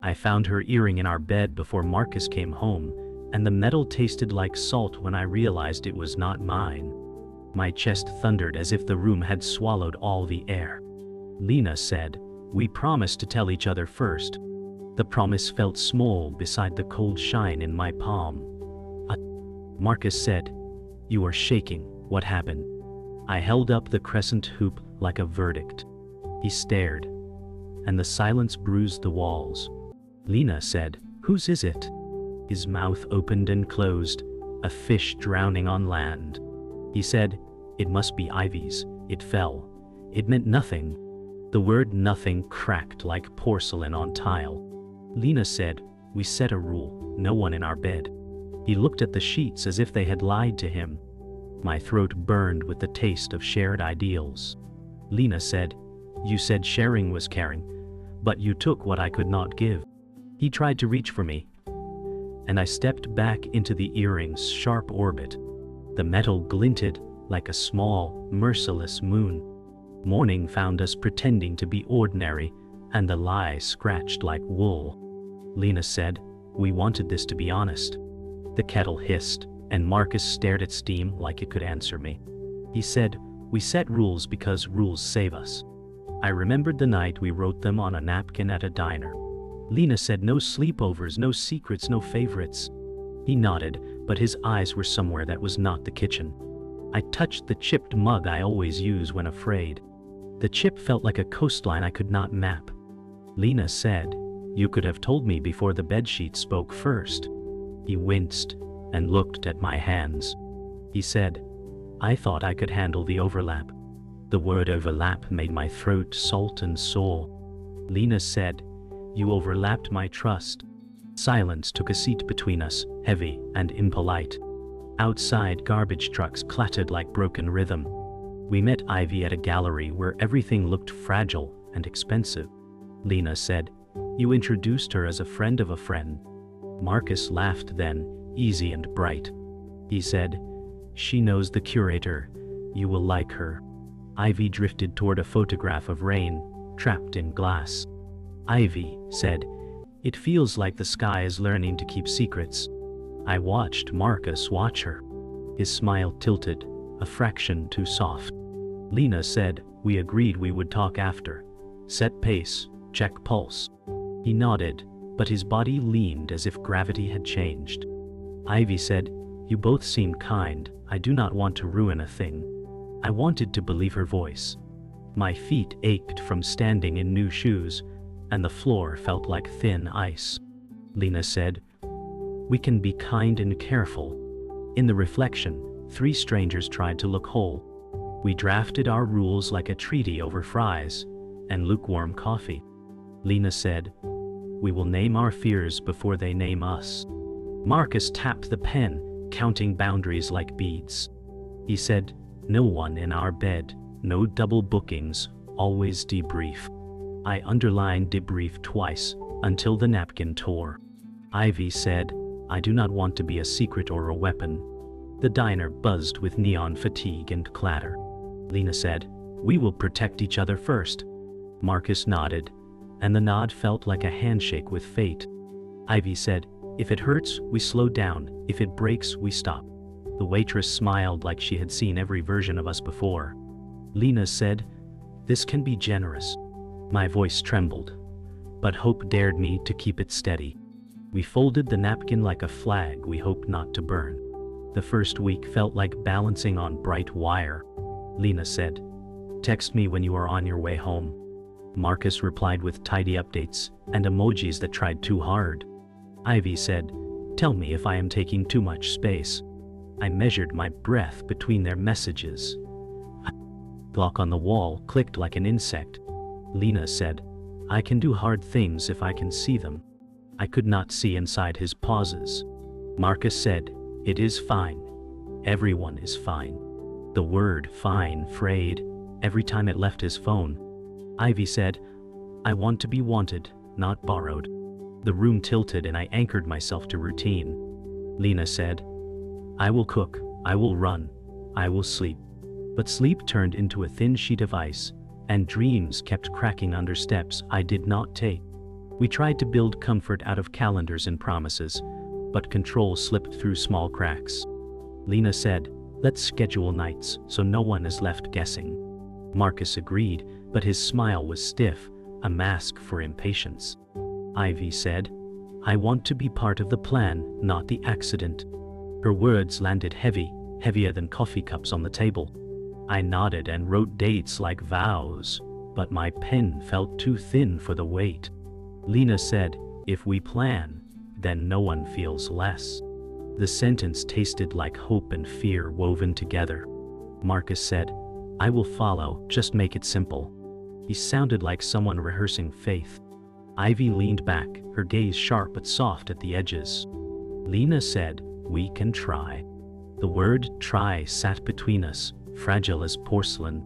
I found her earring in our bed before Marcus came home, and the metal tasted like salt when I realized it was not mine. My chest thundered as if the room had swallowed all the air. Lena said, "We promised to tell each other first." The promise felt small beside the cold shine in my palm. Marcus said, "You are shaking. What happened?" I held up the crescent hoop like a verdict. He stared, and the silence bruised the walls. Lena said, "Whose is it?" His mouth opened and closed, a fish drowning on land. He said, "It must be Ivy's. It fell." It meant nothing. The word nothing cracked like porcelain on tile. Lena said, "We set a rule, no one in our bed." He looked at the sheets as if they had lied to him. My throat burned with the taste of shared ideals. Lena said, "You said sharing was caring, but you took what I could not give." He tried to reach for me, and I stepped back into the earring's sharp orbit. The metal glinted like a small, merciless moon. Morning found us pretending to be ordinary, and the lie scratched like wool. Lena said, "We wanted this to be honest." The kettle hissed, and Marcus stared at steam like it could answer me. He said, "We set rules because rules save us." I remembered the night we wrote them on a napkin at a diner. Lena said, "No sleepovers, no secrets, no favorites." He nodded, but his eyes were somewhere that was not the kitchen. I touched the chipped mug I always use when afraid. The chip felt like a coastline I could not map. Lena said, "You could have told me before the bedsheet spoke first." He winced and looked at my hands. He said, "I thought I could handle the overlap." The word overlap made my throat salt and sore. Lena said, "You overlapped my trust." Silence took a seat between us, heavy and impolite. Outside, garbage trucks clattered like broken rhythm. We met Ivy at a gallery where everything looked fragile and expensive. Lena said, "You introduced her as a friend of a friend." Marcus laughed then, easy and bright. He said, "She knows the curator. You will like her." Ivy drifted toward a photograph of rain, trapped in glass. Ivy said, "It feels like the sky is learning to keep secrets." I watched Marcus watch her. His smile tilted, a fraction too soft. Lena said, "We agreed we would talk after. Set pace, check pulse." He nodded, but his body leaned as if gravity had changed. Ivy said, "You both seem kind. I do not want to ruin a thing." I wanted to believe her voice. My feet ached from standing in new shoes, and the floor felt like thin ice. Lena said, "We can be kind and careful." In the reflection, 3 strangers tried to look whole. We drafted our rules like a treaty over fries and lukewarm coffee. Lena said, "We will name our fears before they name us." Marcus tapped the pen, counting boundaries like beads. He said, "No one in our bed, no double bookings, always debrief." I underlined debrief twice, until the napkin tore. Ivy said, "I do not want to be a secret or a weapon." The diner buzzed with neon fatigue and clatter. Lena said, "We will protect each other first." Marcus nodded, and the nod felt like a handshake with fate. Ivy said, "If it hurts, we slow down. If it breaks, we stop." The waitress smiled like she had seen every version of us before. Lena said, "This can be generous." My voice trembled, but hope dared me to keep it steady. We folded the napkin like a flag we hoped not to burn. The first week felt like balancing on bright wire. Lena said, "Text me when you are on your way home." Marcus replied with tidy updates and emojis that tried too hard. Ivy said, "Tell me if I am taking too much space." I measured my breath between their messages. A clock on the wall clicked like an insect. Lena said, "I can do hard things if I can see them." I could not see inside his pauses. Marcus said, "It is fine. Everyone is fine." The word fine frayed every time it left his phone. Ivy said, "I want to be wanted, not borrowed." The room tilted and I anchored myself to routine. Lena said, "I will cook, I will run, I will sleep." But sleep turned into a thin sheet of ice, and dreams kept cracking under steps I did not take. We tried to build comfort out of calendars and promises, but control slipped through small cracks. Lena said, "Let's schedule nights so no one is left guessing." Marcus agreed, but his smile was stiff, a mask for impatience. Ivy said, "I want to be part of the plan, not the accident." Her words landed heavy, heavier than coffee cups on the table. I nodded and wrote dates like vows, but my pen felt too thin for the weight. Lena said, "If we plan, then no one feels less." The sentence tasted like hope and fear woven together. Marcus said, "I will follow, just make it simple." He sounded like someone rehearsing faith. Ivy leaned back, her gaze sharp but soft at the edges. Lena said, "We can try." The word try sat between us, fragile as porcelain.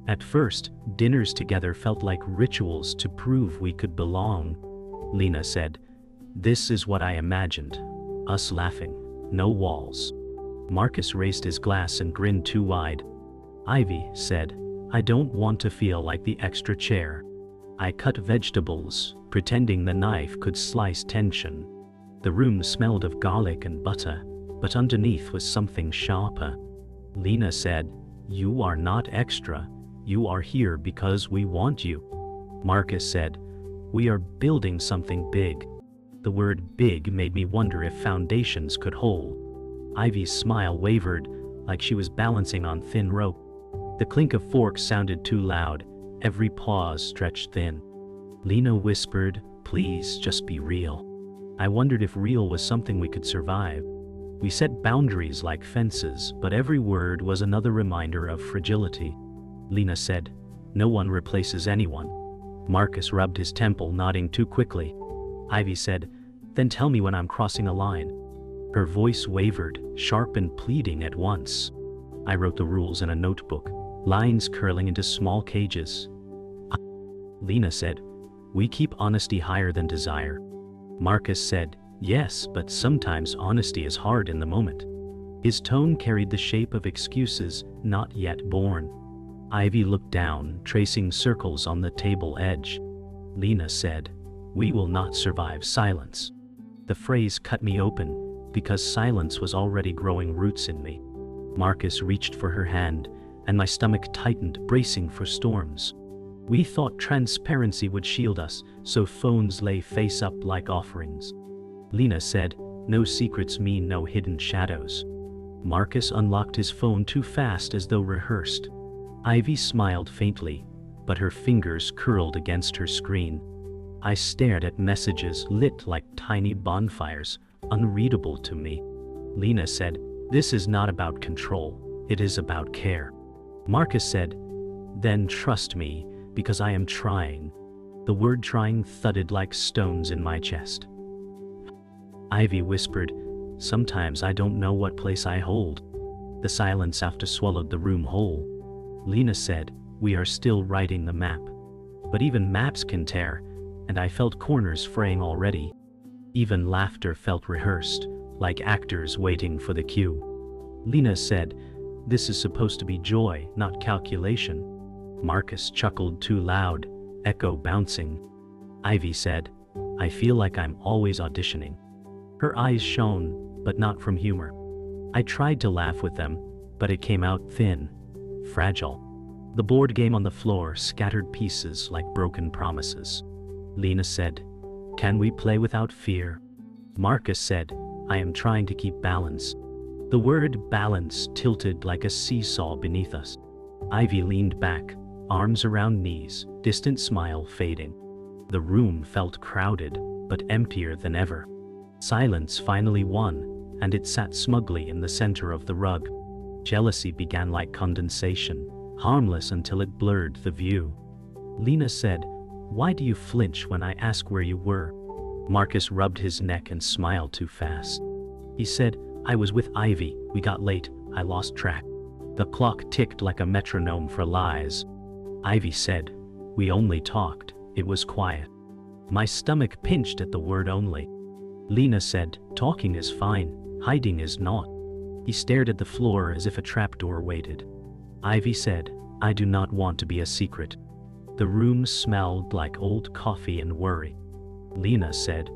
At first, dinners together felt like rituals to prove we could belong. Lena said, "This is what I imagined. Us laughing. No walls." Marcus raised his glass and grinned too wide. Ivy said, "I don't want to feel like the extra chair." I cut vegetables, pretending the knife could slice tension. The room smelled of garlic and butter, but underneath was something sharper. Lena said, "You are not extra. You are here because we want you." Marcus said, "We are building something big." The word big made me wonder if foundations could hold. Ivy's smile wavered, like she was balancing on thin rope. The clink of forks sounded too loud, every pause stretched thin. Lena whispered, "Please just be real." I wondered if real was something we could survive. We set boundaries like fences, but every word was another reminder of fragility. Lena said, "No one replaces anyone." Marcus rubbed his temple, nodding too quickly. Ivy said, "Then tell me when I'm crossing a line." Her voice wavered, sharp and pleading at once. I wrote the rules in a notebook, lines curling into small cages. Lena said, "We keep honesty higher than desire." Marcus said, "Yes, but sometimes honesty is hard in the moment." His tone carried the shape of excuses not yet born. Ivy looked down, tracing circles on the table edge. Lena said, "We will not survive silence." The phrase cut me open, because silence was already growing roots in me. Marcus reached for her hand, and my stomach tightened, bracing for storms. We thought transparency would shield us, so phones lay face up like offerings. Lena said, "No secrets mean no hidden shadows." Marcus unlocked his phone too fast, as though rehearsed. Ivy smiled faintly, but her fingers curled against her screen. I stared at messages lit like tiny bonfires, unreadable to me. Lena said, "This is not about control, it is about care." Marcus said, "Then trust me, because I am trying." The word trying thudded like stones in my chest. Ivy whispered, "Sometimes I don't know what place I hold." The silence after swallowed the room whole. Lena said, "We are still writing the map." But even maps can tear, and I felt corners fraying already. Even laughter felt rehearsed, like actors waiting for the cue. Lena said, "This is supposed to be joy, not calculation." Marcus chuckled too loud, echo bouncing. Ivy said, "I feel like I'm always auditioning." Her eyes shone, but not from humor. I tried to laugh with them, but it came out thin, fragile. The board game on the floor scattered pieces like broken promises. Lena said, "Can we play without fear?" Marcus said, "I am trying to keep balance." The word balance tilted like a seesaw beneath us. Ivy leaned back, arms around knees, distant smile fading. The room felt crowded, but emptier than ever. Silence finally won, and it sat smugly in the center of the rug. Jealousy began like condensation, harmless until it blurred the view. Lena said, "Why do you flinch when I ask where you were?" Marcus rubbed his neck and smiled too fast. He said, "I was with Ivy, we got late, I lost track." The clock ticked like a metronome for lies. Ivy said, "We only talked, it was quiet." My stomach pinched at the word only. Lena said, "Talking is fine, hiding is not." He stared at the floor as if a trapdoor waited. Ivy said, "I do not want to be a secret." The room smelled like old coffee and worry. Lena said,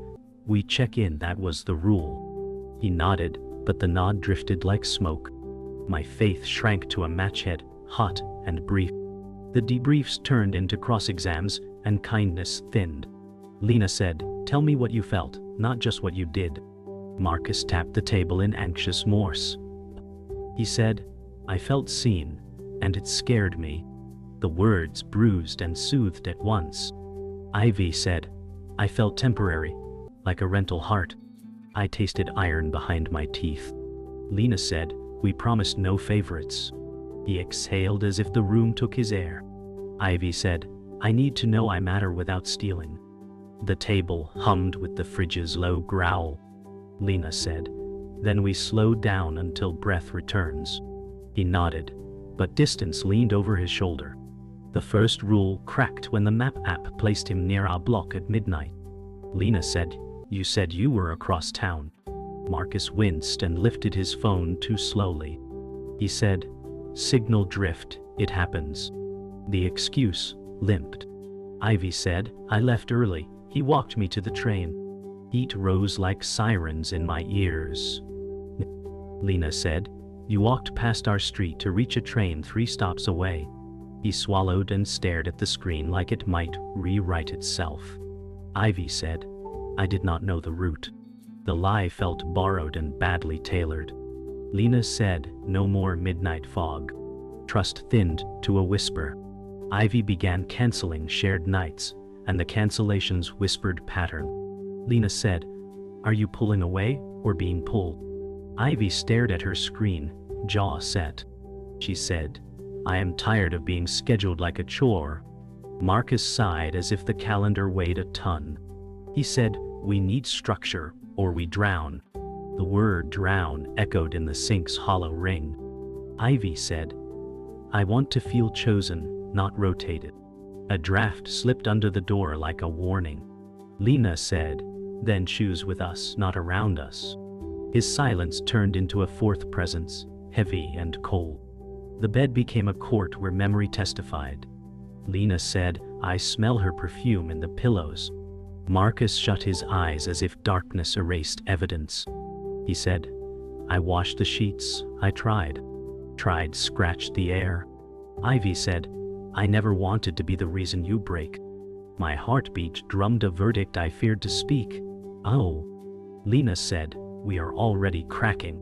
"We check in, that was the rule." He nodded, but the nod drifted like smoke. My faith shrank to a match head, hot and brief. The debriefs turned into cross-exams, and kindness thinned. Lena said, "Tell me what you felt, not just what you did." Marcus tapped the table in anxious Morse. He said, "I felt seen, and it scared me." The words bruised and soothed at once. Ivy said, "I felt temporary, like a rental heart. I tasted iron behind my teeth." Lena said, "We promised no favorites." He exhaled as if the room took his air. Ivy said, "I need to know I matter without stealing." The table hummed with the fridge's low growl. Lena said, "Then we slow down until breath returns." He nodded, but distance leaned over his shoulder. The first rule cracked when the map app placed him near our block at midnight. Lena said, "You said you were across town." Marcus winced and lifted his phone too slowly. He said, "Signal drift, it happens." The excuse limped. Ivy said, "I left early. He walked me to the train." Heat rose like sirens in my ears. Lena said, "You walked past our street to reach a train 3 stops away." He swallowed and stared at the screen like it might rewrite itself. Ivy said, "I did not know the route." The lie felt borrowed and badly tailored. Lena said, "No more midnight fog." Trust thinned to a whisper. Ivy began canceling shared nights, and the cancellations whispered pattern. Lena said, "Are you pulling away or being pulled?" Ivy stared at her screen, jaw set. She said, "I am tired of being scheduled like a chore." Marcus sighed as if the calendar weighed a ton. He said, "We need structure, or we drown." The word drown echoed in the sink's hollow ring. Ivy said, "I want to feel chosen, not rotated." A draft slipped under the door like a warning. Lena said, "Then choose with us, not around us." His silence turned into a fourth presence, heavy and cold. The bed became a court where memory testified. Lena said, "I smell her perfume in the pillows." Marcus shut his eyes as if darkness erased evidence. He said, "I washed the sheets, I tried, scratched the air." Ivy said, "I never wanted to be the reason you break." My heartbeat drummed a verdict I feared to speak. "Oh." Lena said, "We are already cracking."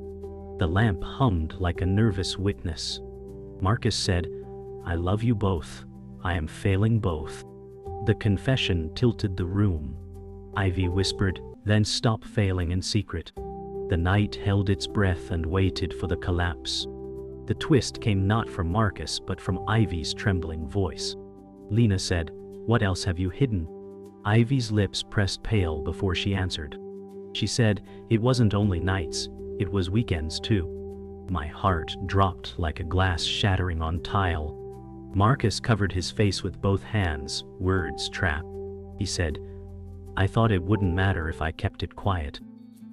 The lamp hummed like a nervous witness. Marcus said, "I love you both. I am failing both." The confession tilted the room. Ivy whispered, "Then stop failing in secret." The night held its breath and waited for the collapse. The twist came not from Marcus but from Ivy's trembling voice. Lena said, "What else have you hidden?" Ivy's lips pressed pale before she answered. She said, "It wasn't only nights, it was weekends too." My heart dropped like a glass shattering on tile. Marcus covered his face with both hands, words trapped. He said, "I thought it wouldn't matter if I kept it quiet."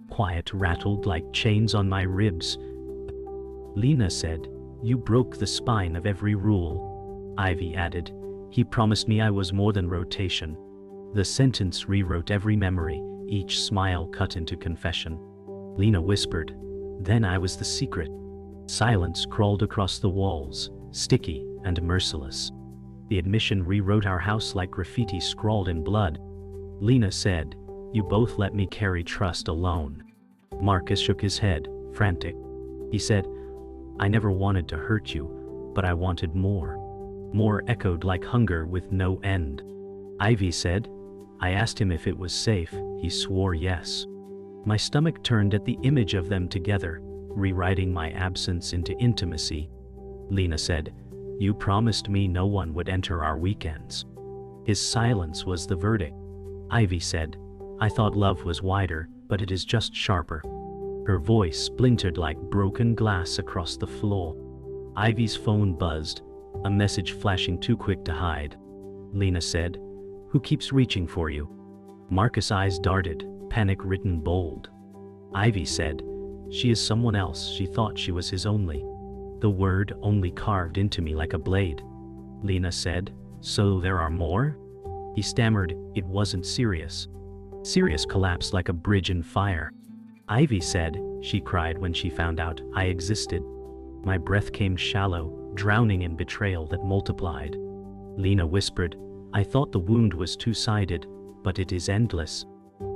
Quiet rattled like chains on my ribs. Lena said, "You broke the spine of every rule." Ivy added, "He promised me I was more than rotation." The sentence rewrote every memory, each smile cut into confession. Lena whispered, "Then I was the secret." Silence crawled across the walls, sticky and merciless. The admission rewrote our house like graffiti scrawled in blood. Lena said, "You both let me carry trust alone." Marcus shook his head, frantic. He said, "I never wanted to hurt you, but I wanted more." More echoed like hunger with no end. Ivy said, "I asked him if it was safe, he swore yes." My stomach turned at the image of them together, rewriting my absence into intimacy. Lena said, "You promised me no one would enter our weekends." His silence was the verdict. Ivy said, "I thought love was wider, but it is just sharper." Her voice splintered like broken glass across the floor. Ivy's phone buzzed, a message flashing too quick to hide. Lena said, "Who keeps reaching for you?" Marcus' eyes darted, panic written bold. Ivy said, "She is someone else, she thought she was his only." The word only carved into me like a blade. Lena said, "So there are more?" He stammered, "It wasn't serious." Sirius collapsed like a bridge in fire. Ivy said, she cried when she found out I existed. My breath came shallow, drowning in betrayal that multiplied. Lena whispered, I thought the wound was two-sided, but it is endless.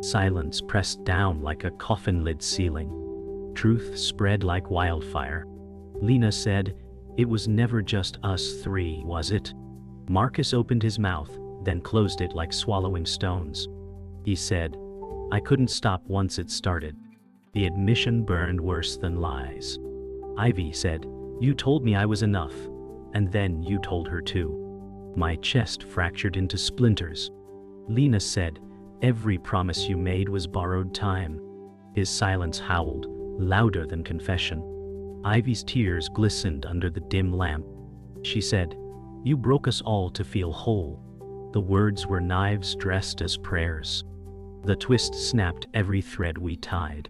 Silence pressed down like a coffin lid sealing. Truth spread like wildfire. Lena said, it was never just us three, was it? Marcus opened his mouth, then closed it like swallowing stones. He said, I couldn't stop once it started. The admission burned worse than lies. Ivy said, you told me I was enough, and then you told her too. My chest fractured into splinters. Lena said, every promise you made was borrowed time. His silence howled, louder than confession. Ivy's tears glistened under the dim lamp. She said, you broke us all to feel whole. The words were knives dressed as prayers. The twist snapped every thread we tied.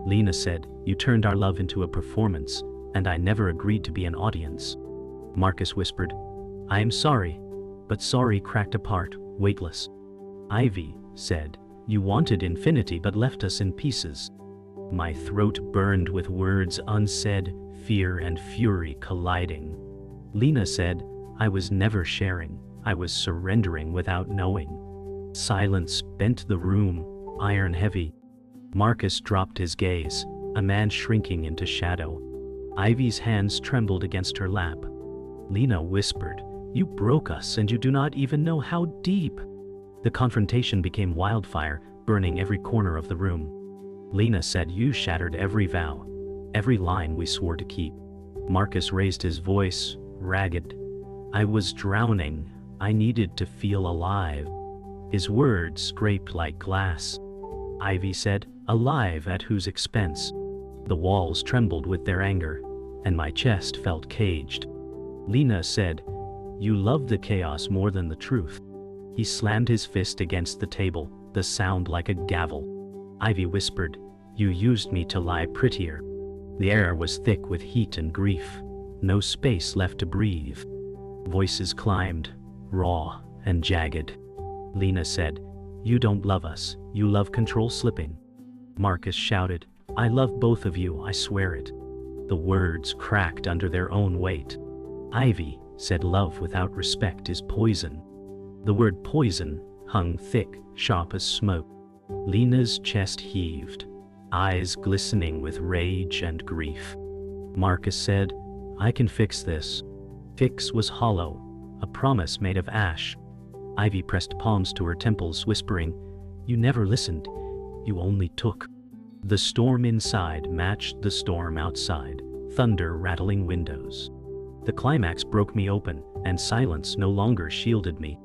Lena said, you turned our love into a performance, and I never agreed to be an audience. Marcus whispered, I am sorry, but sorry cracked apart, weightless. Ivy said, you wanted infinity but left us in pieces. My throat burned with words unsaid, fear and fury colliding. Lena said, I was never sharing, I was surrendering without knowing. Silence bent the room, iron heavy. Marcus dropped his gaze, a man shrinking into shadow. Ivy's hands trembled against her lap. Lena whispered, you broke us and you do not even know how deep. The confrontation became wildfire, burning every corner of the room. Lena said, you shattered every vow, every line we swore to keep. Marcus raised his voice, ragged. I was drowning. I needed to feel alive. His words scraped like glass. Ivy said, alive at whose expense? The walls trembled with their anger, and my chest felt caged. Lena said, you love the chaos more than the truth. He slammed his fist against the table, the sound like a gavel. Ivy whispered, you used me to lie prettier. The air was thick with heat and grief, no space left to breathe. Voices climbed, raw and jagged. Lena said, you don't love us, you love control slipping. Marcus shouted, I love both of you, I swear it. The words cracked under their own weight. Ivy said, love without respect is poison. The word poison hung thick, sharp as smoke. Lena's chest heaved, eyes glistening with rage and grief. Marcus said, I can fix this. Fix was hollow, a promise made of ash. Ivy pressed palms to her temples, whispering, you never listened, you only took. The storm inside matched the storm outside, thunder rattling windows. The climax broke me open, and silence no longer shielded me.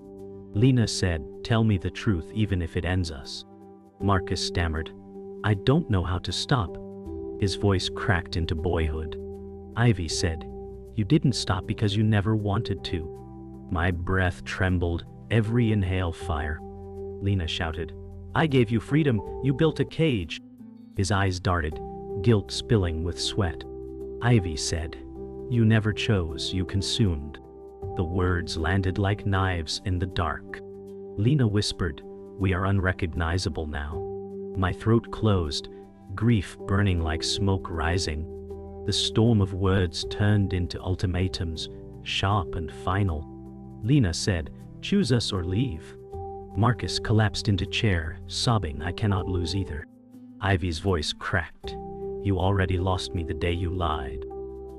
Lena said, tell me the truth even if it ends us. Marcus stammered, I don't know how to stop. His voice cracked into boyhood. Ivy said, you didn't stop because you never wanted to. My breath trembled, every inhale fire. Lena shouted, I gave you freedom, you built a cage. His eyes darted, guilt spilling with sweat. Ivy said, you never chose, you consumed. The words landed like knives in the dark. Lena whispered, we are unrecognizable now. My throat closed, grief burning like smoke rising. The storm of words turned into ultimatums, sharp and final. Lena said, choose us or leave. Marcus collapsed into chair, sobbing, I cannot lose either. Ivy's voice cracked, you already lost me the day you lied.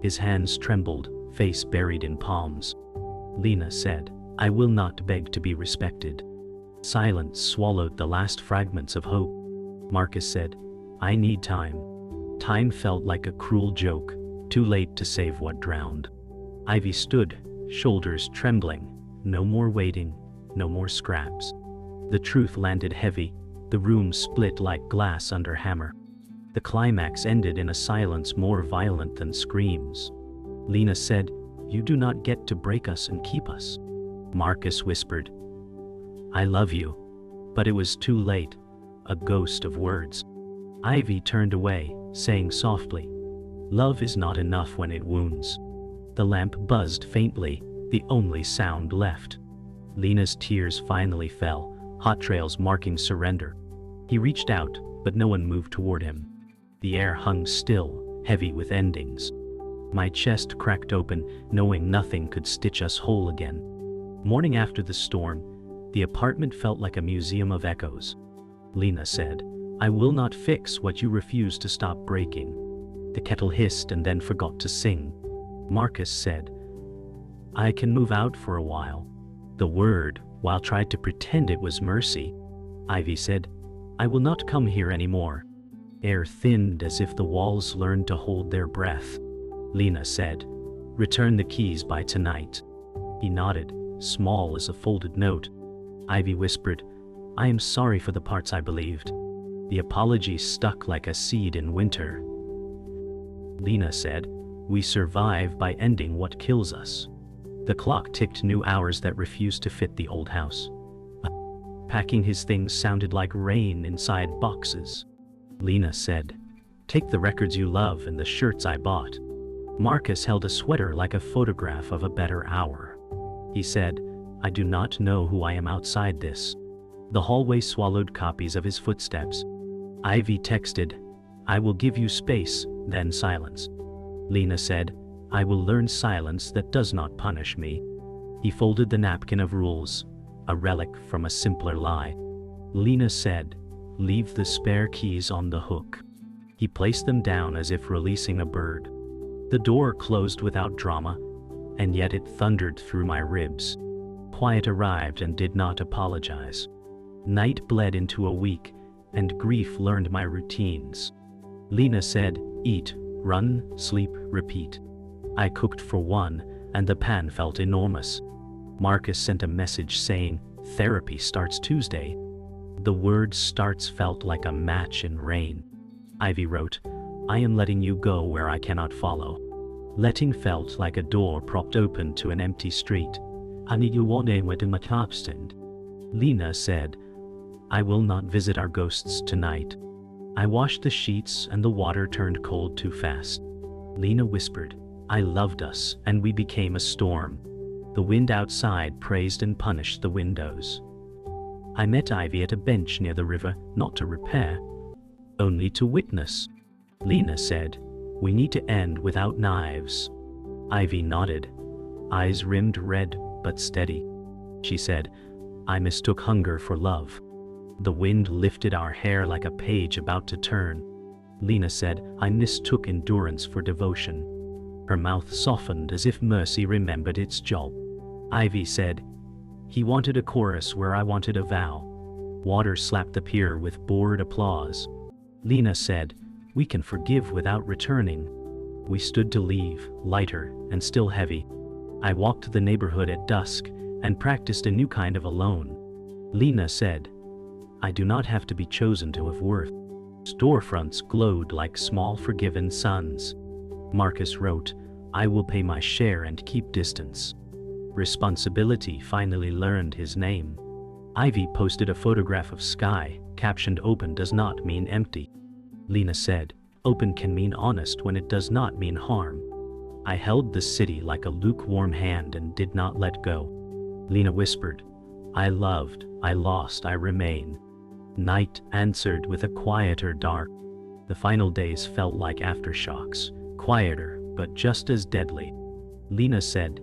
His hands trembled, face buried in palms. Lena said, I will not beg to be respected. Silence swallowed the last fragments of hope. Marcus said, I need time. Time felt like a cruel joke, too late to save what drowned. Ivy stood, shoulders trembling, no more waiting, no more scraps. The truth landed heavy, the room split like glass under hammer. The climax ended in a silence more violent than screams. Lena said, you do not get to break us and keep us. Marcus whispered, I love you. But it was too late, a ghost of words. Ivy turned away, saying softly, love is not enough when it wounds. The lamp buzzed faintly, the only sound left. Lena's tears finally fell, hot trails marking surrender. He reached out, but no one moved toward him. The air hung still, heavy with endings. My chest cracked open, knowing nothing could stitch us whole again. Morning after the storm, the apartment felt like a museum of echoes. Lena said, "I will not fix what you refuse to stop breaking." The kettle hissed and then forgot to sing. Marcus said, "I can move out for a while." The word, while tried to pretend it was mercy. Ivy said, "I will not come here anymore." Air thinned as if the walls learned to hold their breath. Lena said, "Return the keys by tonight." He nodded, small as a folded note. Ivy whispered, "I am sorry for the parts I believed." The apology stuck like a seed in winter. Lena said, "We survive by ending what kills us." The clock ticked new hours that refused to fit the old house. Packing his things sounded like rain inside boxes. Lena said, "Take the records you love and the shirts I bought." Marcus held a sweater like a photograph of a better hour. He said, "I do not know who I am outside this." The hallway swallowed copies of his footsteps. Ivy texted, "I will give you space, then silence." Lena said, "I will learn silence that does not punish me." He folded the napkin of rules, a relic from a simpler lie. Lena said, "Leave the spare keys on the hook." He placed them down as if releasing a bird. The door closed without drama, and yet it thundered through my ribs. Quiet arrived and did not apologize. Night bled into a week, and grief learned my routines. Lena said, "Eat, run, sleep, repeat." I cooked for one, and the pan felt enormous. Marcus sent a message saying, "Therapy starts Tuesday." The word starts felt like a match in rain. Ivy wrote, "I am letting you go where I cannot follow." Letting felt like a door propped open to an empty street. "I need you one day with my top stand." Lena said, "I will not visit our ghosts tonight." I washed the sheets and the water turned cold too fast. Lena whispered, "I loved us and we became a storm." The wind outside praised and punished the windows. I met Ivy at a bench near the river, not to repair, only to witness. Lena said, "We need to end without knives." Ivy nodded, eyes rimmed red but steady. She said, "I mistook hunger for love." The wind lifted our hair like a page about to turn. Lena said, "I mistook endurance for devotion." Her mouth softened as if mercy remembered its job. Ivy said, "He wanted a chorus where I wanted a vow." Water slapped the pier with bored applause. Lena said, "We can forgive without returning." We stood to leave, lighter and still heavy. I walked the neighborhood at dusk and practiced a new kind of alone. Lena said, "I do not have to be chosen to have worth." Storefronts glowed like small forgiven suns. Marcus wrote, "I will pay my share and keep distance." Responsibility finally learned his name. Ivy posted a photograph of sky, captioned "Open does not mean empty." Lena said, "Open can mean honest when it does not mean harm." I held the city like a lukewarm hand and did not let go. Lena whispered, "I loved, I lost, I remain." Night answered with a quieter dark. The final days felt like aftershocks, quieter, but just as deadly. Lena said,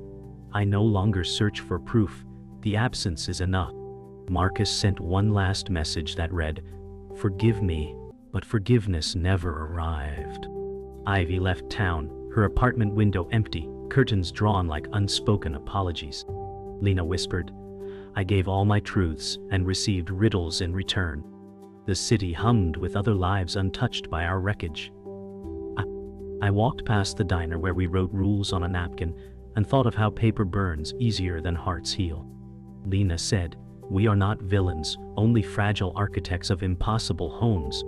"I no longer search for proof, the absence is enough." Marcus sent one last message that read, "Forgive me," but forgiveness never arrived. Ivy left town, her apartment window empty, curtains drawn like unspoken apologies. Lena whispered, "I gave all my truths and received riddles in return." The city hummed with other lives untouched by our wreckage. I walked past the diner where we wrote rules on a napkin and thought of how paper burns easier than hearts heal. Lena said, "We are not villains, only fragile architects of impossible homes."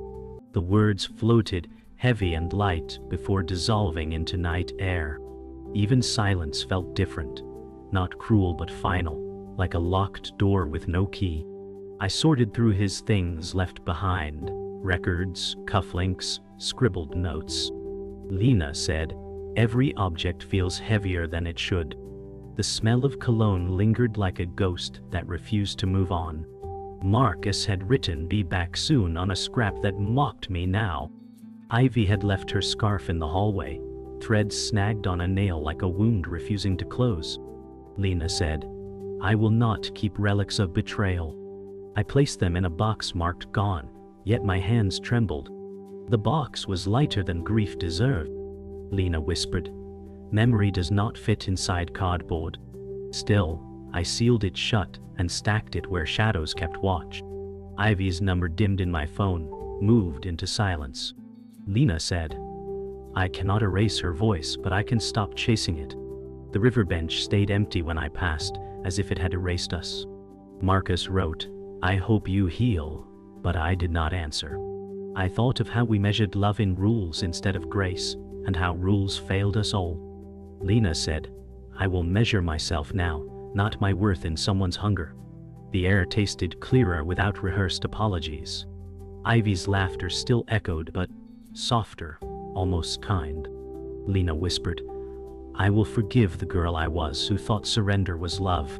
The words floated, heavy and light, before dissolving into night air. Even silence felt different, not cruel but final, like a locked door with no key. I sorted through his things left behind, records, cufflinks, scribbled notes. Lena said, "Every object feels heavier than it should." The smell of cologne lingered like a ghost that refused to move on. Marcus had written "be back soon" on a scrap that mocked me now. Ivy had left her scarf in the hallway, threads snagged on a nail like a wound refusing to close. Lena said, "I will not keep relics of betrayal." I placed them in a box marked "gone," yet my hands trembled. The box was lighter than grief deserved. Lena whispered, "Memory does not fit inside cardboard." Still, I sealed it shut and stacked it where shadows kept watch. Ivy's number dimmed in my phone, moved into silence. Lena said, "I cannot erase her voice, but I can stop chasing it." The river bench stayed empty when I passed, as if it had erased us. Marcus wrote, "I hope you heal," but I did not answer. I thought of how we measured love in rules instead of grace, and how rules failed us all. Lena said, "I will measure myself now, not my worth in someone's hunger." The air tasted clearer without rehearsed apologies. Ivy's laughter still echoed, but softer, almost kind. Lena whispered, "I will forgive the girl I was who thought surrender was love."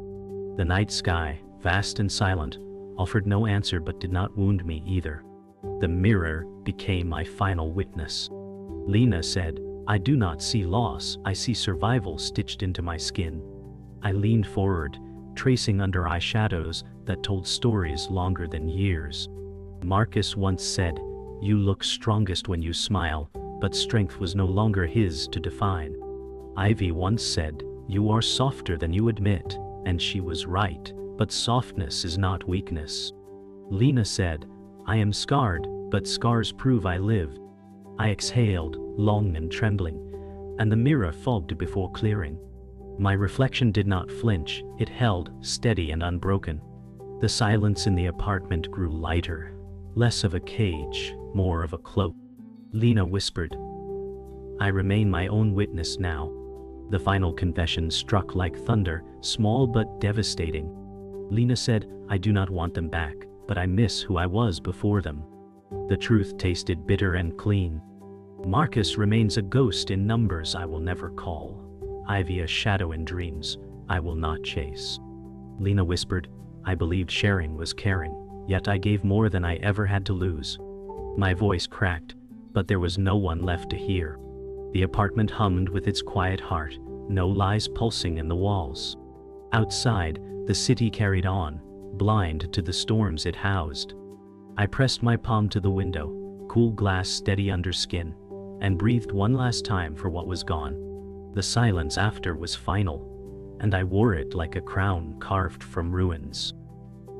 The night sky, vast and silent, offered no answer but did not wound me either. The mirror became my final witness. Lena said, "I do not see loss, I see survival stitched into my skin." I leaned forward, tracing under eye shadows that told stories longer than years. Marcus once said, "You look strongest when you smile," but strength was no longer his to define. Ivy once said, "You are softer than you admit," and she was right, but softness is not weakness. Lena said, "I am scarred, but scars prove I lived." I exhaled, long and trembling, and the mirror fogged before clearing. My reflection did not flinch, it held, steady and unbroken. The silence in the apartment grew lighter, less of a cage, more of a cloak. Lena whispered, "I remain my own witness now." The final confession struck like thunder, small but devastating. Lena said, "I do not want them back, but I miss who I was before them." The truth tasted bitter and clean. Marcus remains a ghost in numbers I will never call. Ivy a shadow in dreams I will not chase. Lena whispered, "I believed sharing was caring, yet I gave more than I ever had to lose." My voice cracked, but there was no one left to hear. The apartment hummed with its quiet heart, no lies pulsing in the walls. Outside, the city carried on, blind to the storms it housed. I pressed my palm to the window, cool glass steady under skin, and breathed one last time for what was gone. The silence after was final, and I wore it like a crown carved from ruins.